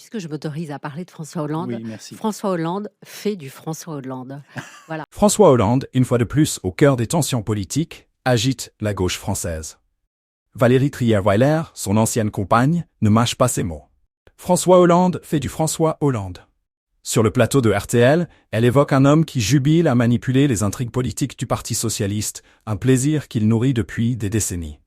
puisque je m'autorise à parler de François Hollande, Oui, merci. François Hollande fait du François Hollande. Voilà. François Hollande, une fois de plus au cœur des tensions politiques, agite la gauche française. Valérie Trierweiler, son ancienne compagne, ne mâche pas ses mots. François Hollande fait du François Hollande. Sur le plateau de RTL, elle évoque un homme qui jubile à manipuler les intrigues politiques du Parti socialiste, un plaisir qu'il nourrit depuis des décennies.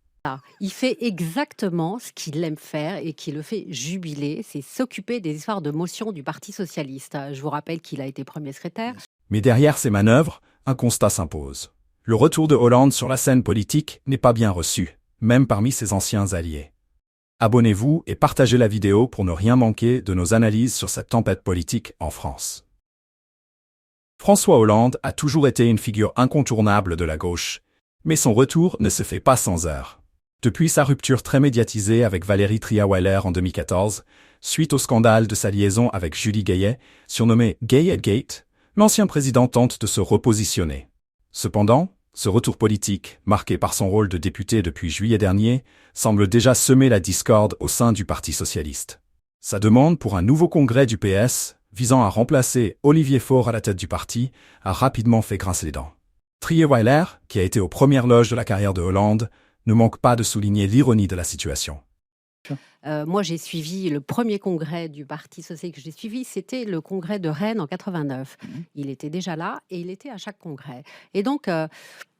Il fait exactement ce qu'il aime faire et qui le fait jubiler, c'est s'occuper des histoires de motion du Parti socialiste. Je vous rappelle qu'il a été premier secrétaire. Mais derrière ces manœuvres, un constat s'impose. Le retour de Hollande sur la scène politique n'est pas bien reçu, même parmi ses anciens alliés. Abonnez-vous et partagez la vidéo pour ne rien manquer de nos analyses sur cette tempête politique en France. François Hollande a toujours été une figure incontournable de la gauche, mais son retour ne se fait pas sans heurts. Depuis sa rupture très médiatisée avec Valérie Trierweiler en 2014, suite au scandale de sa liaison avec Julie Gaillet, surnommée Gaillet-Gate, l'ancien président tente de se repositionner. Cependant, ce retour politique, marqué par son rôle de député depuis juillet dernier, semble déjà semer la discorde au sein du Parti socialiste. Sa demande pour un nouveau congrès du PS, visant à remplacer Olivier Faure à la tête du parti, a rapidement fait grincer les dents. Trierweiler, qui a été aux premières loges de la carrière de Hollande, ne manque pas de souligner l'ironie de la situation. Moi, j'ai suivi le premier congrès du Parti socialiste que j'ai suivi, c'était le congrès de Rennes en 89. Il était déjà là et il était à chaque congrès. Et donc,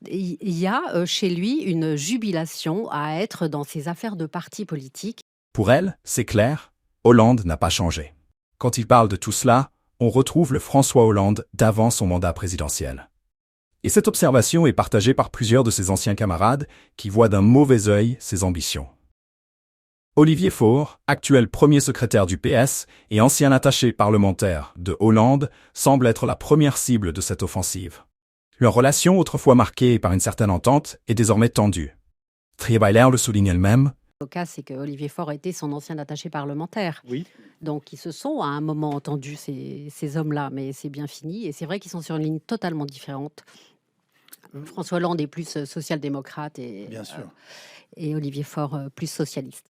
il y a chez lui une jubilation à être dans ces affaires de parti politique. Pour elle, c'est clair, Hollande n'a pas changé. Quand il parle de tout cela, on retrouve le François Hollande d'avant son mandat présidentiel. Et cette observation est partagée par plusieurs de ses anciens camarades qui voient d'un mauvais œil ses ambitions. Olivier Faure, actuel premier secrétaire du PS et ancien attaché parlementaire de Hollande, semble être la première cible de cette offensive. Leur relation, autrefois marquée par une certaine entente, est désormais tendue. Trierweiler le souligne elle-même. Le cas, c'est que Olivier Faure était son ancien attaché parlementaire. Oui. Donc, ils se sont à un moment entendus, ces hommes-là, mais c'est bien fini. Et c'est vrai qu'ils sont sur une ligne totalement différente. François Hollande est plus social-démocrate Bien sûr. et Olivier Faure plus socialiste.